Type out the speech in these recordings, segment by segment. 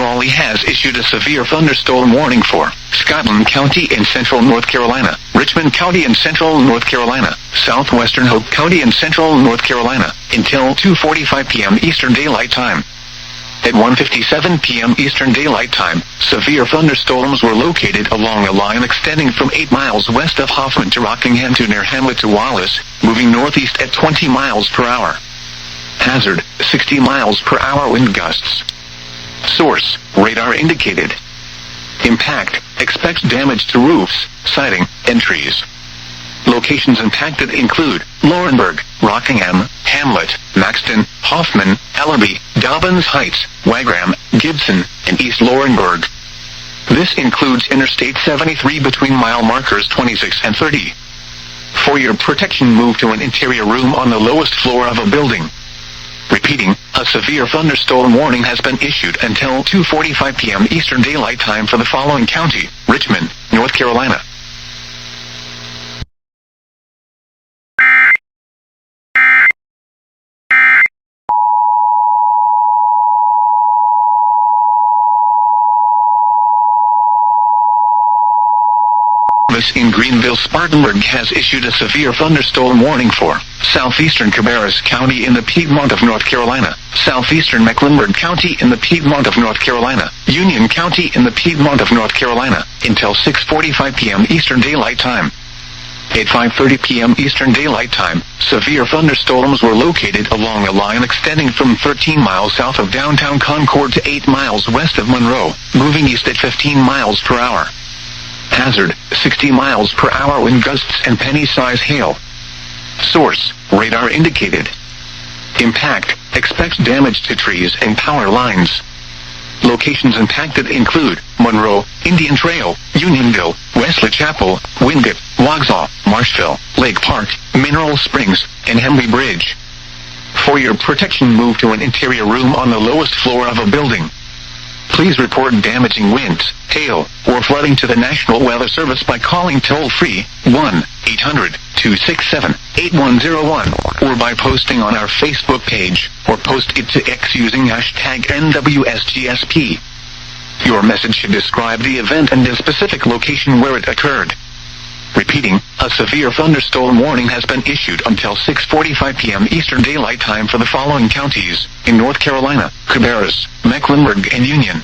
Crawley has issued a severe thunderstorm warning for Scotland County in central North Carolina, Richmond County in central North Carolina, southwestern Hoke County in central North Carolina, until 2:45 p.m. Eastern Daylight Time. At 1:57 p.m. Eastern Daylight Time, severe thunderstorms were located along a line extending from 8 miles west of Hoffman to Rockingham to near Hamlet to Wallace, moving northeast at 20 miles per hour. Hazard, 60 miles per hour wind gusts. Source, radar indicated. Impact, expects damage to roofs, siding, and trees. Locations impacted include Laurinburg, Rockingham, Hamlet, Maxton, Hoffman, Ellaby, Dobbins Heights, Wagram, Gibson, and East Laurinburg. This includes Interstate 73 between mile markers 26 and 30. For your protection, move to an interior room on the lowest floor of a building. Repeating, a severe thunderstorm warning has been issued until 2:45 p.m. Eastern Daylight Time for the following county: Richmond, North Carolina. In Greenville, Spartanburg has issued a severe thunderstorm warning for southeastern Cabarrus County in the Piedmont of North Carolina, southeastern Mecklenburg County in the Piedmont of North Carolina, Union County in the Piedmont of North Carolina, until 6:45 p.m. Eastern Daylight Time. At 5:30 p.m. Eastern Daylight Time, severe thunderstorms were located along a line extending from 13 miles south of downtown Concord to 8 miles west of Monroe, moving east at 15 miles per hour. Hazard, 60 miles per hour wind gusts and penny-size hail. Source, radar indicated. Impact, expects damage to trees and power lines. Locations impacted include Monroe, Indian Trail, Unionville, Wesley Chapel, Wingate, Waxhaw, Marshville, Lake Park, Mineral Springs, and Henley Bridge. For your protection, move to an interior room on the lowest floor of a building. Please report damaging winds, hail, or flooding to the National Weather Service by calling toll-free 1-800-267-8101 or by posting on our Facebook page, or post it to X using hashtag NWSGSP. Your message should describe the event and the specific location where it occurred. Repeating, a severe thunderstorm warning has been issued until 6:45 p.m. Eastern Daylight Time for the following counties in North Carolina: Cabarrus, Mecklenburg, and Union.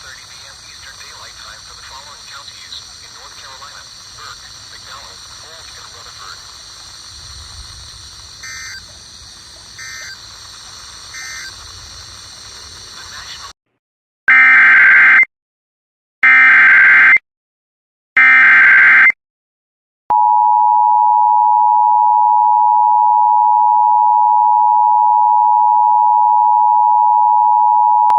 6:30 p.m. Eastern Daylight Time for the following counties in North Carolina: Burke, McDowell, Polk, and Rutherford.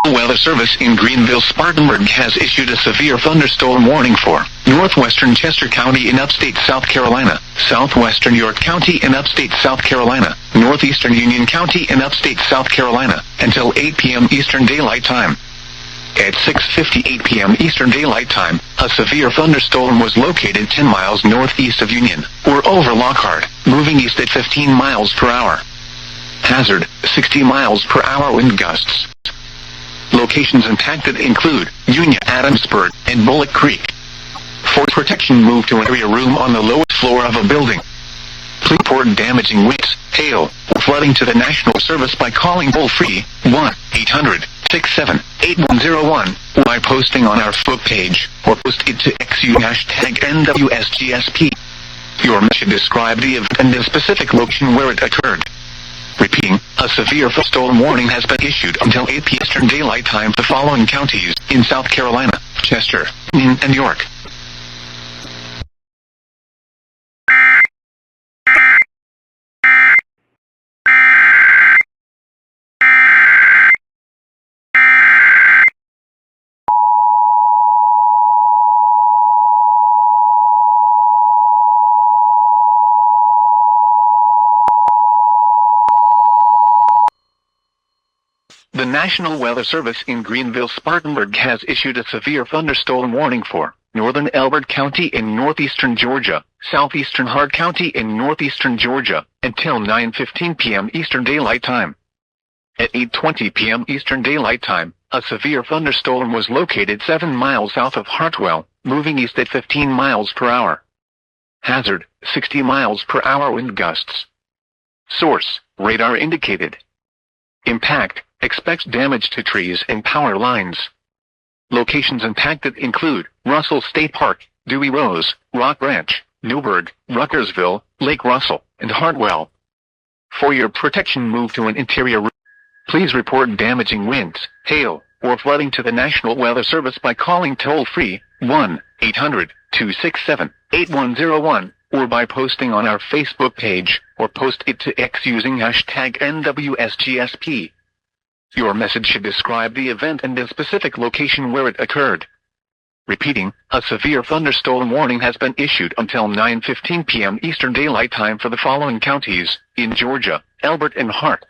The National Weather Service in Greenville-Spartanburg has issued a severe thunderstorm warning for northwestern Chester County in upstate South Carolina, southwestern York County in upstate South Carolina, northeastern Union County in upstate South Carolina, until 8 p.m. Eastern Daylight Time. At 6:58 p.m. Eastern Daylight Time, a severe thunderstorm was located 10 miles northeast of Union, or over Lockhart, moving east at 15 miles per hour. Hazard, 60 miles per hour wind gusts. Locations impacted include Union, Adamsburg, and Bullock Creek. For protection, move to an area room on the lowest floor of a building. Please report damaging winds, hail, or flooding to the National Service by calling toll-free 1-800-67-8101 or by posting on our Facebook page or post it to XU #NWSGSP. Your message should describe the event and the specific location where it occurred. Repeating, a severe thunderstorm warning has been issued until 8 p.m. Eastern Daylight Time for the following counties in South Carolina: Chester, Union, and York. The National Weather Service in Greenville-Spartanburg has issued a severe thunderstorm warning for northern Elbert County in northeastern Georgia, southeastern Hart County in northeastern Georgia, until 9:15 p.m. Eastern Daylight Time. At 8:20 p.m. Eastern Daylight Time, a severe thunderstorm was located 7 miles south of Hartwell, moving east at 15 miles per hour. Hazard, 60 miles per hour wind gusts. Source, radar indicated. Impact, expects damage to trees and power lines. Locations impacted include Russell State Park, Dewey Rose, Rock Branch, Newburgh, Ruckersville, Lake Russell, and Hartwell. For your protection, move to an interior room. Please report damaging winds, hail, or flooding to the National Weather Service by calling toll-free 1-800-267-8101 or by posting on our Facebook page or post it to X using #NWSGSP. Your message should describe the event and the specific location where it occurred. Repeating, a severe thunderstorm warning has been issued until 9:15 p.m. Eastern Daylight Time for the following counties in Georgia: Elbert and Hart,